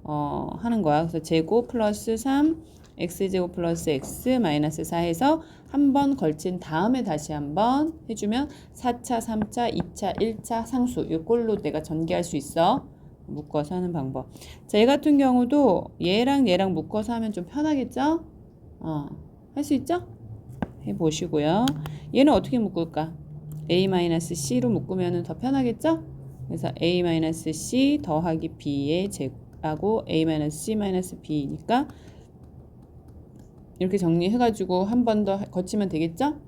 하는 거야. 그래서 제곱 플러스 3 x제곱 플러스 x 마이너스 4 해서 한 번 걸친 다음에 다시 한번 해주면 4차, 3차, 2차, 1차 상수 이 꼴로 내가 전개할 수 있어. 묶어서 하는 방법. 자, 얘 같은 경우도 얘랑 얘랑 묶어서 하면 좀 편하겠죠? 할 수 있죠? 해보시고요. 얘는 어떻게 묶을까? a-c로 묶으면 더 편하겠죠? 그래서 a-c 더하기 b의 제하고 a-c-b니까 이렇게 정리해가지고 한 번 더 거치면 되겠죠?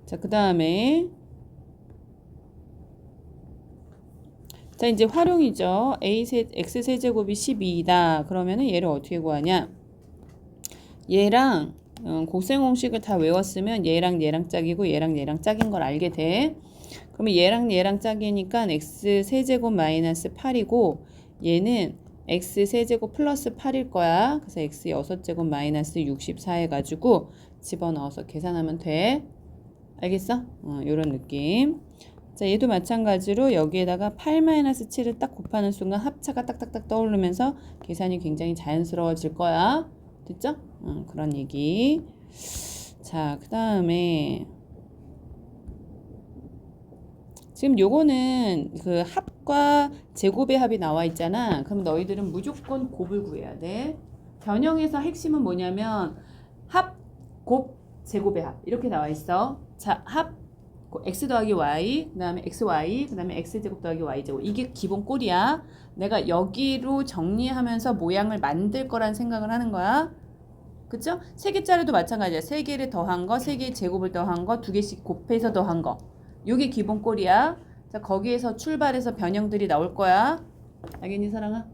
자, 그 다음에 자, 이제 활용이죠. x세제곱이 12이다. 그러면은 얘를 어떻게 구하냐? 얘랑 곱셈공식을 다 외웠으면 얘랑 얘랑 짝이고 얘랑 얘랑 짝인 걸 알게 돼. 그러면 얘랑 얘랑 짝이니까 x세제곱 마이너스 8이고 얘는 x세제곱 플러스 8일 거야. 그래서 x 6제곱 마이너스 64 해가지고 집어넣어서 계산하면 돼. 알겠어? 요런 느낌. 자, 얘도 마찬가지로 여기에다가 8-7을 딱 곱하는 순간 합차가 딱딱딱 떠오르면서 계산이 굉장히 자연스러워질 거야. 됐죠? 그런 얘기. 자, 그 다음에 지금 요거는 그 합과 제곱의 합이 나와 있잖아. 그럼 너희들은 무조건 곱을 구해야 돼. 변형에서 핵심은 뭐냐면 합, 곱, 제곱의 합 이렇게 나와 있어. 자, 합 x 더하기 y, 그 다음에 xy, 그 다음에 x제곱 더하기 y제곱. 이게 기본 꼴이야. 내가 여기로 정리하면서 모양을 만들 거란 생각을 하는 거야. 그쵸? 3개짜리도 마찬가지야. 3개를 더한 거, 3개의 제곱을 더한 거, 2개씩 곱해서 더한 거. 요게 기본 꼴이야. 자, 거기에서 출발해서 변형들이 나올 거야. 알겠니, 사랑아?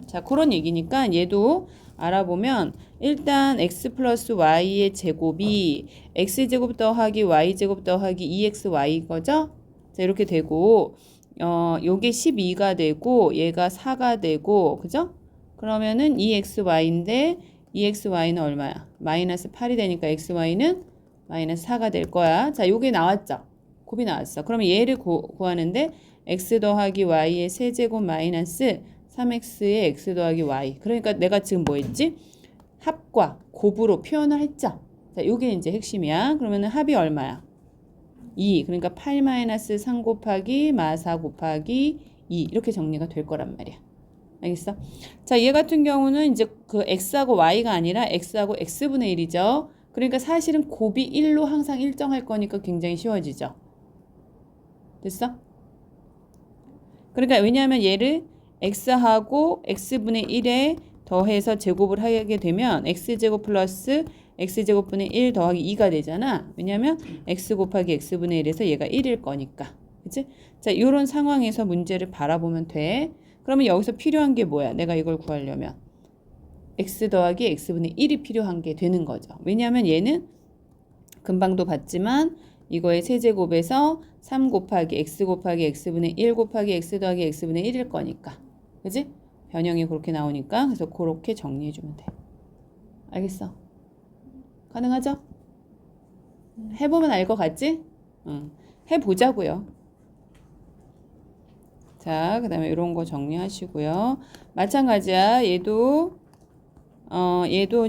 자, 그런 얘기니까 얘도 알아보면 일단 x 플러스 y의 제곱이 x제곱 더하기 y제곱 더하기 2xy 거죠? 자, 이렇게 되고 요게 12가 되고 얘가 4가 되고 그죠? 그러면은 2xy인데 2xy는 얼마야? 마이너스 8이 되니까 xy는 마이너스 4가 될 거야. 자, 요게 나왔죠? 곱이 나왔어. 그러면 얘를 구하는데 x 더하기 y의 세제곱 마이너스 3x의 x 더하기 y. 그러니까 내가 지금 뭐 했지? 합과 곱으로 표현을 했죠. 자, 요게 이제 핵심이야. 그러면은 합이 얼마야? 2. 그러니까 8-3 곱하기 마4 곱하기 2 이렇게 정리가 될 거란 말이야. 알겠어? 자, 얘 같은 경우는 이제 그 x하고 y가 아니라 x하고 x분의 1이죠. 그러니까 사실은 곱이 1로 항상 일정할 거니까 굉장히 쉬워지죠. 됐어? 그러니까 왜냐하면 얘를 x하고 x분의 1에 더해서 제곱을 하게 되면 x제곱 플러스 x제곱분의 1 더하기 2가 되잖아. 왜냐하면 x 곱하기 x분의 1에서 얘가 1일 거니까. 그치? 자, 이런 상황에서 문제를 바라보면 돼. 그러면 여기서 필요한 게 뭐야? 내가 이걸 구하려면 x 더하기 x분의 1이 필요한 게 되는 거죠. 왜냐하면 얘는 금방도 봤지만 이거의 세제곱에서 3 곱하기 x 곱하기 x분의 1 곱하기 x 더하기 x분의 1일 거니까. 그지? 변형이 그렇게 나오니까 그래서 그렇게 정리해주면 돼. 알겠어? 가능하죠? 해보면 알 것 같지? 응. 해보자고요. 자, 그 다음에 이런 거 정리하시고요. 마찬가지야. 얘도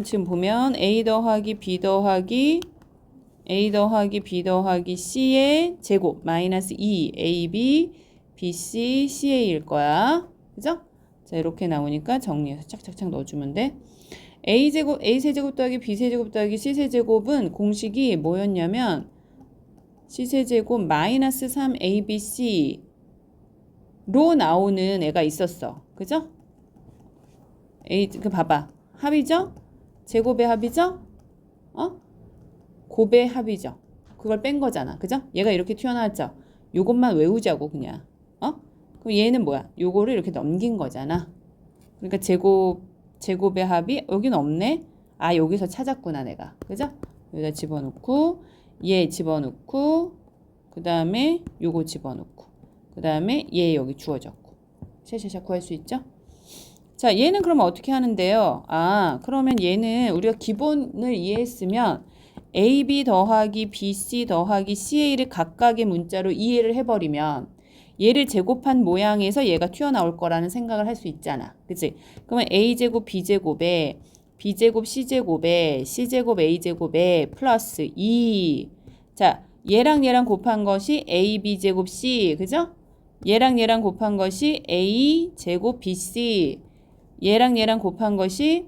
지금 보면 a 더하기 b 더하기 c의 제곱 마이너스 2 ab bc ca일 거야. 그죠? 자, 이렇게 나오니까 정리해서 착착착 넣어주면 돼. a세제곱 더하기 b세제곱 더하기 c세제곱은 공식이 뭐였냐면 c세제곱 마이너스 3abc로 나오는 애가 있었어. 그죠? 봐봐. 합이죠? 제곱의 합이죠? 곱의 합이죠. 그걸 뺀 거잖아. 그죠? 얘가 이렇게 튀어나왔죠? 요것만 외우자고 그냥. 그럼 얘는 뭐야? 요거를 이렇게 넘긴 거잖아. 그러니까 제곱의 합이 여기는 없네. 아, 여기서 찾았구나 내가. 그죠? 여기다 집어넣고 얘 집어넣고 그 다음에 요거 집어넣고 그 다음에 얘 여기 주어졌고 샤샤샤 구할 수 있죠? 자, 얘는 그러면 어떻게 하는데요? 아, 그러면 얘는 우리가 기본을 이해했으면 AB 더하기 BC 더하기 CA를 각각의 문자로 이해를 해버리면 얘를 제곱한 모양에서 얘가 튀어나올 거라는 생각을 할 수 있잖아. 그치? 그러면 A제곱 B제곱에 B제곱 C제곱에 C제곱 A제곱에 플러스 2. 자, 얘랑 얘랑 곱한 것이 AB제곱 C. 그죠? 얘랑 얘랑 곱한 것이 A제곱 BC. 얘랑 얘랑 곱한 것이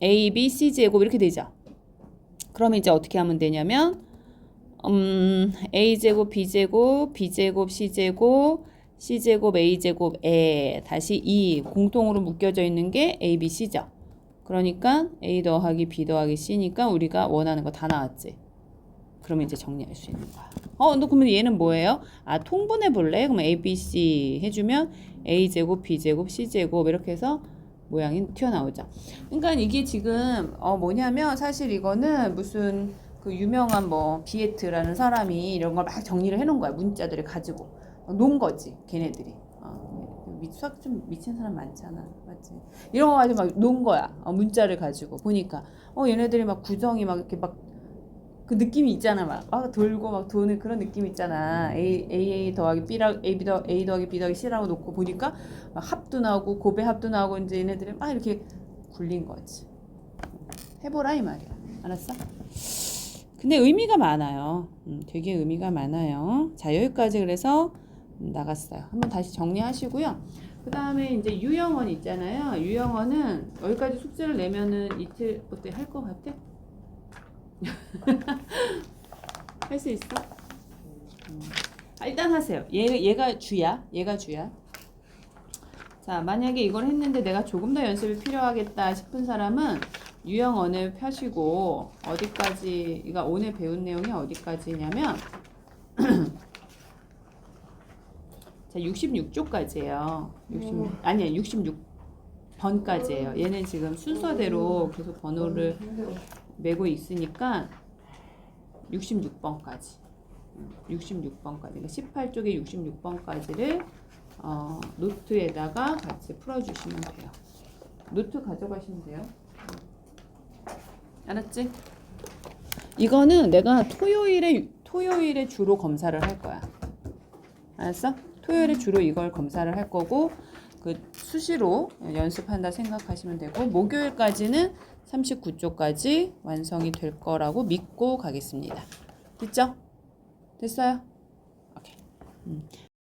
ABC제곱 이렇게 되죠. 그러면 이제 어떻게 하면 되냐면 A제곱 B제곱 B제곱 C제곱 C제곱 A제곱에 다시 2 공통으로 묶여져 있는 게 ABC죠. 그러니까 A 더하기 B 더하기 C니까 우리가 원하는 거 다 나왔지. 그러면 이제 정리할 수 있는 거야. 너 그러면 얘는 뭐예요? 아, 통분해 볼래? 그러면 ABC 해주면 A제곱 B제곱 C제곱 이렇게 해서 모양이 튀어나오죠. 그러니까 이게 지금 뭐냐면 사실 이거는 무슨 그 유명한 뭐 비에트라는 사람이 이런 걸 막 정리를 해놓은 거야. 문자들을 가지고 놓은 거지 걔네들이. 수학 좀 미친 사람 많잖아, 맞지? 이런 거 가지고 막 놓은 거야. 문자를 가지고 보니까 얘네들이 막 구정이 막 이렇게 막 그 느낌이 있잖아. 막 돌고 막 도는 그런 느낌 있잖아. A 더하기 B랑 A 더하기 B 더하기 C라고 놓고 보니까 막 합도 나오고 곱의 합도 나오고 이제 얘네들이 막 이렇게 굴린 거지. 해보라 이 말이야. 알았어? 근데 의미가 많아요. 되게 의미가 많아요. 자, 여기까지 그래서 나갔어요. 한번 다시 정리하시고요. 그 다음에 이제 유형언 있잖아요. 유형언은 여기까지 숙제를 내면은 이틀 어때 할 것 같아? 할 수 있어? 일단 하세요. 얘가 주야. 얘가 주야. 자, 만약에 이걸 했는데 내가 조금 더 연습이 필요하겠다 싶은 사람은 유형언을 펴시고 어디까지 이거 오늘 배운 내용이 어디까지냐면 자, 66쪽까지예요. 66번까지예요. 얘는 지금 순서대로 계속 번호를 메고 있으니까 66번까지. 66번까지. 그러니까 18쪽에 66번까지를 노트에다가 같이 풀어주시면 돼요. 노트 가져가시면 돼요. 알았지? 이거는 내가 토요일에 주로 검사를 할 거야. 알았어? 토요일에 주로 이걸 검사를 할 거고 그 수시로 연습한다 생각하시면 되고 목요일까지는 39쪽까지 완성이 될 거라고 믿고 가겠습니다. 됐죠? 됐어요? 오케이.